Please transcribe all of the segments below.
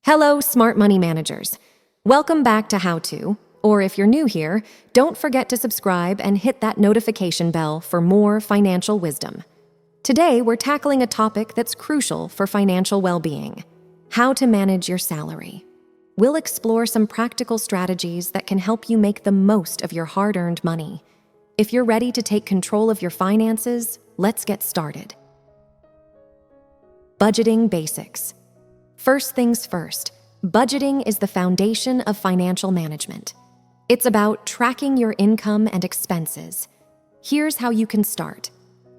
Hello, smart money managers. Welcome back to How To, or if you're new here, don't forget to subscribe and hit that notification bell for more financial wisdom. Today, we're tackling a topic that's crucial for financial well-being: how to manage your salary. We'll explore some practical strategies that can help you make the most of your hard-earned money. If you're ready to take control of your finances, let's get started. Budgeting basics. First things first, budgeting is the foundation of financial management. It's about tracking your income and expenses. Here's how you can start.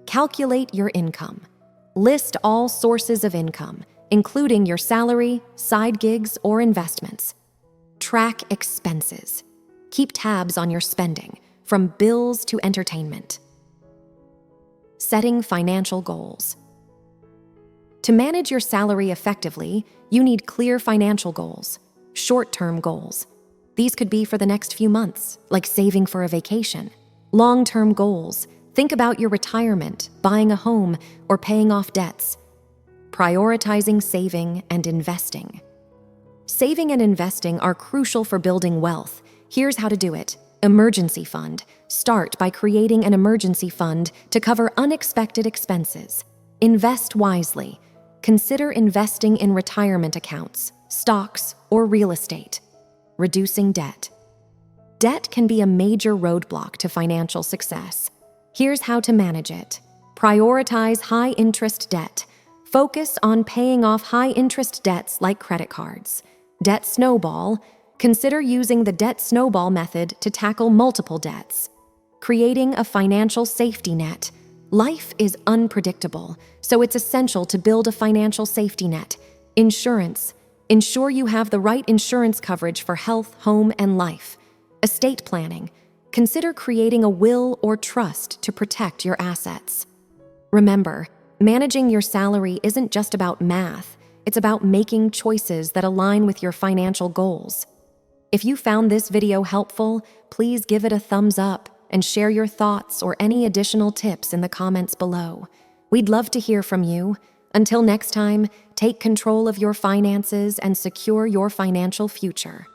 Calculate your income. List all sources of income, including your salary, side gigs, or investments. Track expenses. Keep tabs on your spending, from bills to entertainment. Setting financial goals. To manage your salary effectively, you need clear financial goals, short-term goals. These could be for the next few months, like saving for a vacation. Long-term goals, think about your retirement, buying a home, or paying off debts. Prioritizing saving and investing. Saving and investing are crucial for building wealth. Here's how to do it. Emergency fund. Start by creating an emergency fund to cover unexpected expenses. Invest wisely. Consider investing in retirement accounts, stocks, or real estate. Reducing debt. Debt can be a major roadblock to financial success. Here's how to manage it. Prioritize high-interest debt. Focus on paying off high-interest debts like credit cards. Debt snowball. Consider using the debt snowball method to tackle multiple debts. Creating a financial safety net. Life is unpredictable, so it's essential to build a financial safety net. Insurance. Ensure you have the right insurance coverage for health, home, and life. Estate planning. Consider creating a will or trust to protect your assets. Remember, managing your salary isn't just about math. It's about making choices that align with your financial goals. If you found this video helpful, please give it a thumbs up and share your thoughts or any additional tips in the comments below. We'd love to hear from you. Until next time, take control of your finances and secure your financial future.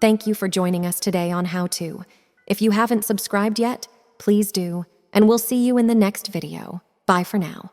Thank you for joining us today on How To. If you haven't subscribed yet, please do, and we'll see you in the next video. Bye for now.